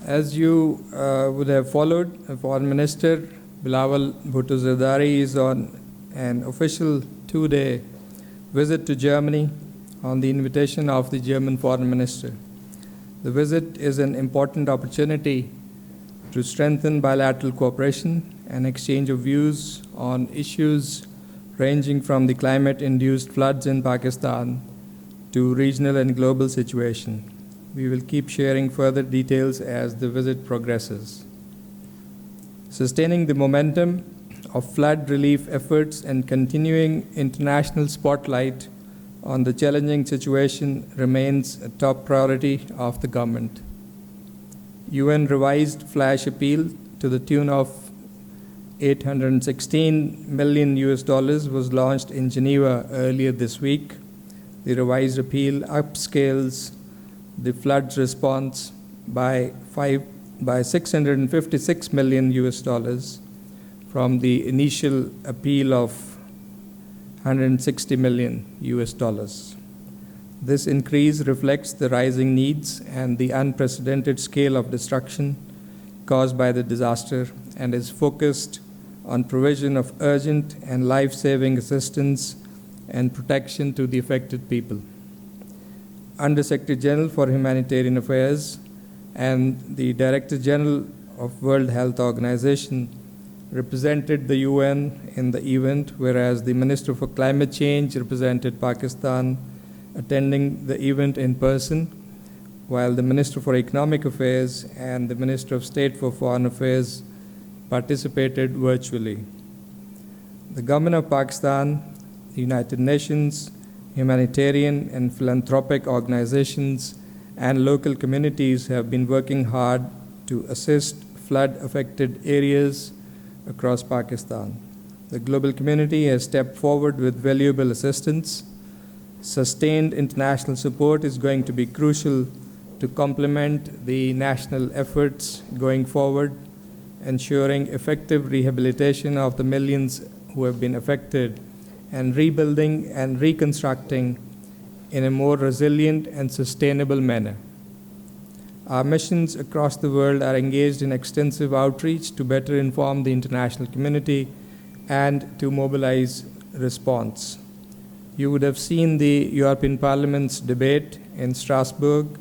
As you would have followed, Foreign Minister Bilawal Bhutto Zardari is on an official 2-day visit to Germany on the invitation of the German Foreign Minister. The visit is an important opportunity to strengthen bilateral cooperation and exchange of views on issues ranging from the climate-induced floods in Pakistan to regional and global situation. We will keep sharing further details as the visit progresses. Sustaining the momentum of flood relief efforts and continuing international spotlight on the challenging situation remains a top priority of the government. UN revised flash appeal to the tune of $816 million was launched in Geneva earlier this week. The revised appeal upscales the floods response by $656 million from the initial appeal of $160 million. This increase reflects the rising needs and the unprecedented scale of destruction caused by the disaster and is focused on provision of urgent and life-saving assistance and protection to the affected people. Under Secretary General for Humanitarian Affairs and the Director General of World Health Organization represented the UN in the event, whereas the Minister for Climate Change represented Pakistan, attending the event in person, while the Minister for Economic Affairs and the Minister of State for Foreign Affairs participated virtually. The government of Pakistan, the United Nations, humanitarian and philanthropic organizations, and local communities have been working hard to assist flood-affected areas across Pakistan. The global community has stepped forward with valuable assistance. Sustained international support is going to be crucial to complement the national efforts going forward, ensuring effective rehabilitation of the millions who have been affected and rebuilding and reconstructing in a more resilient and sustainable manner. Our missions across the world are engaged in extensive outreach to better inform the international community and to mobilize response. You would have seen the European Parliament's debate in Strasbourg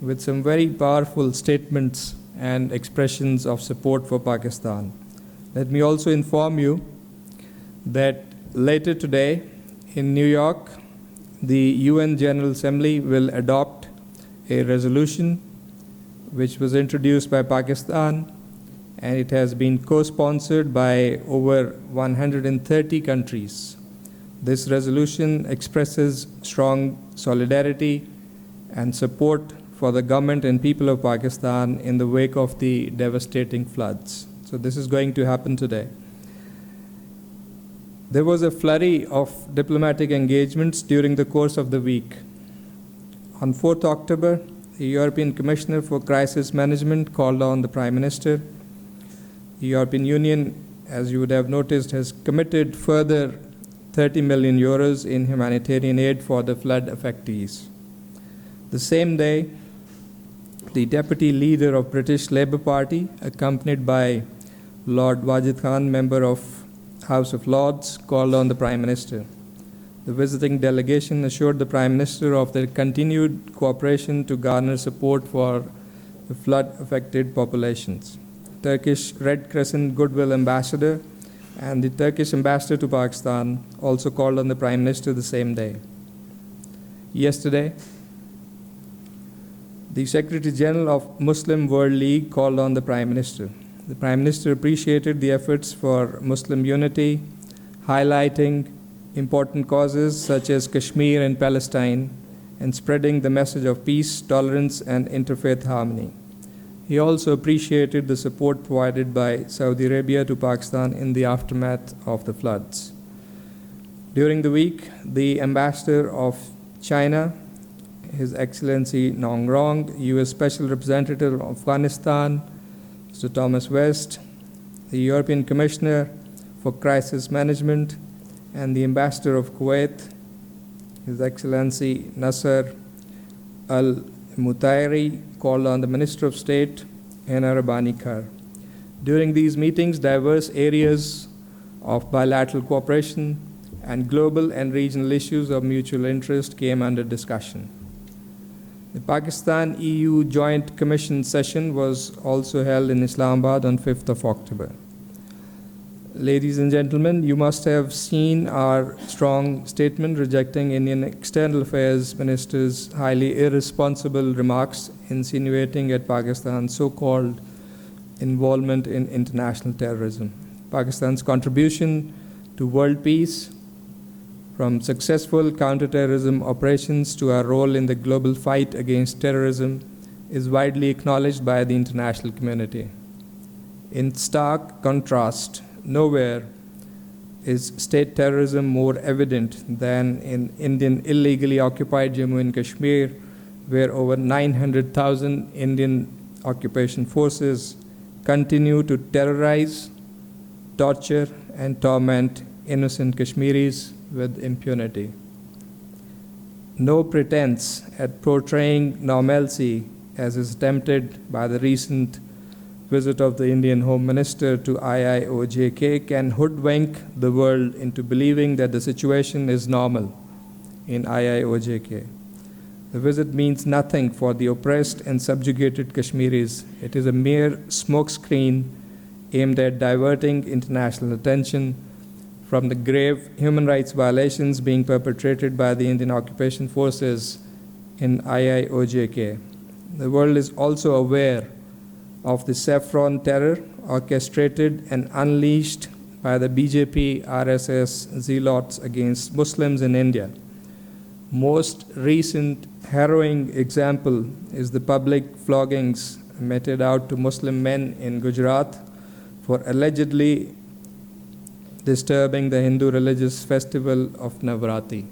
with some very powerful statements and expressions of support for Pakistan. Let me also inform you that later today in New York, the UN General Assembly will adopt a resolution which was introduced by Pakistan, and it has been co-sponsored by over 130 countries. This resolution expresses strong solidarity and support for the government and people of Pakistan in the wake of the devastating floods. So this is going to happen today. There was a flurry of diplomatic engagements during the course of the week. On 4th October, the European Commissioner for Crisis Management called on the Prime Minister. The European Union, as you would have noticed, has committed further 30 million euros in humanitarian aid for the flood affectees. The same day, the Deputy Leader of British Labour Party, accompanied by Lord Wajid Khan, member of House of Lords, called on the Prime Minister. The visiting delegation assured the Prime Minister of their continued cooperation to garner support for the flood-affected populations. Turkish Red Crescent Goodwill Ambassador and the Turkish Ambassador to Pakistan also called on the Prime Minister the same day. Yesterday, the Secretary General of Muslim World League called on the Prime Minister. The Prime Minister appreciated the efforts for Muslim unity, highlighting important causes such as Kashmir and Palestine, and spreading the message of peace, tolerance, and interfaith harmony. He also appreciated the support provided by Saudi Arabia to Pakistan in the aftermath of the floods. During the week, the Ambassador of China, His Excellency Nong Rong, U.S. Special Representative of Afghanistan, Mr. Thomas West, the European Commissioner for Crisis Management, and the Ambassador of Kuwait, His Excellency Nasser Al-Mutairi, called on the Minister of State and Arabani Kar. During these meetings, diverse areas of bilateral cooperation and global and regional issues of mutual interest came under discussion. The Pakistan-EU Joint Commission session was also held in Islamabad on 5th of October. Ladies and gentlemen, you must have seen our strong statement rejecting Indian External Affairs Minister's highly irresponsible remarks insinuating at Pakistan's so-called involvement in international terrorism. Pakistan's contribution to world peace, from successful counterterrorism operations to our role in the global fight against terrorism, is widely acknowledged by the international community. In stark contrast, nowhere is state terrorism more evident than in Indian illegally occupied Jammu and Kashmir, where over 900,000 Indian occupation forces continue to terrorize, torture, and torment innocent Kashmiris with impunity. No pretense at portraying normalcy, as is attempted by the recent visit of the Indian Home Minister to IIOJK, can hoodwink the world into believing that the situation is normal in IIOJK. The visit means nothing for the oppressed and subjugated Kashmiris. It is a mere smokescreen aimed at diverting international attention from the grave human rights violations being perpetrated by the Indian occupation forces in IIOJK. The world is also aware of the saffron terror orchestrated and unleashed by the BJP RSS zealots against Muslims in India. Most recent harrowing example is the public floggings meted out to Muslim men in Gujarat for allegedly disturbing the Hindu religious festival of Navratri.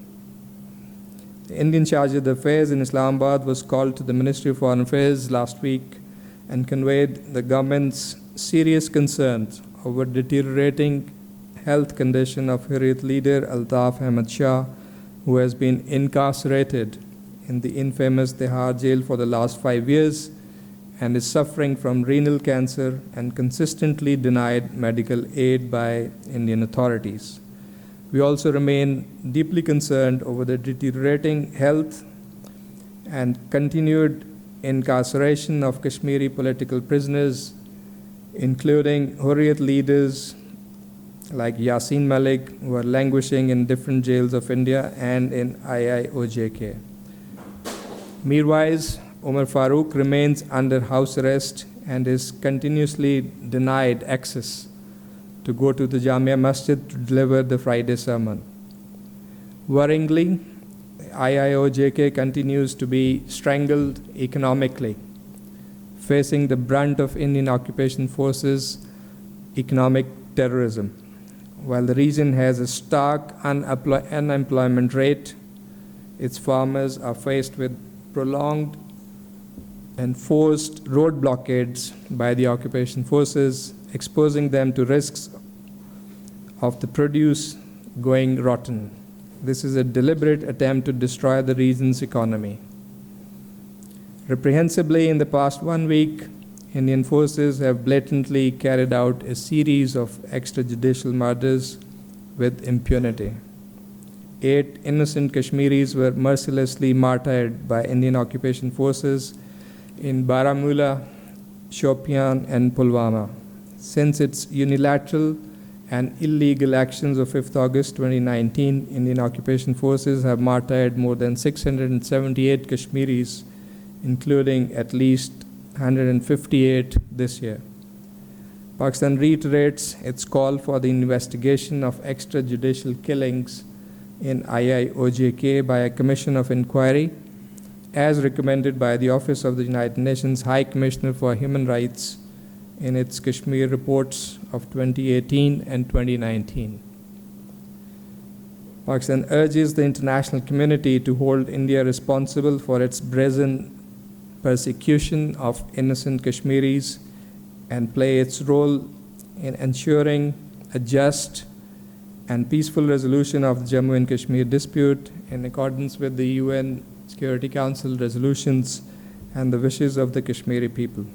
The Indian charge d'affaires in Islamabad was called to the Ministry of Foreign Affairs last week and conveyed the government's serious concerns over deteriorating health condition of Hurriyat leader Altaf Ahmad Shah, who has been incarcerated in the infamous Tihar jail for the last 5 years and is suffering from renal cancer and consistently denied medical aid by Indian authorities. We also remain deeply concerned over the deteriorating health and continued incarceration of Kashmiri political prisoners, including Hurriyat leaders like Yasin Malik, who are languishing in different jails of India and in IIOJK. Meanwhile, Umar Farooq remains under house arrest and is continuously denied access to go to the Jamia Masjid to deliver the Friday sermon. Worryingly, IIOJK continues to be strangled economically, facing the brunt of Indian occupation forces' economic terrorism. While the region has a stark unemployment rate, its farmers are faced with prolonged and forced road blockades by the occupation forces, exposing them to risks of the produce going rotten. This is a deliberate attempt to destroy the region's economy. Reprehensibly, in the past 1 week, Indian forces have blatantly carried out a series of extrajudicial murders with impunity. 8 innocent Kashmiris were mercilessly martyred by Indian occupation forces in Baramulla, Shopian, and Pulwama. Since its unilateral and illegal actions of 5th August 2019, Indian occupation forces have martyred more than 678 Kashmiris, including at least 158 this year. Pakistan reiterates its call for the investigation of extrajudicial killings in IIOJK by a commission of inquiry, as recommended by the Office of the United Nations High Commissioner for Human Rights in its Kashmir reports of 2018 and 2019. Pakistan urges the international community to hold India responsible for its brazen persecution of innocent Kashmiris and play its role in ensuring a just and peaceful resolution of the Jammu and Kashmir dispute in accordance with the UN Security Council resolutions and the wishes of the Kashmiri people.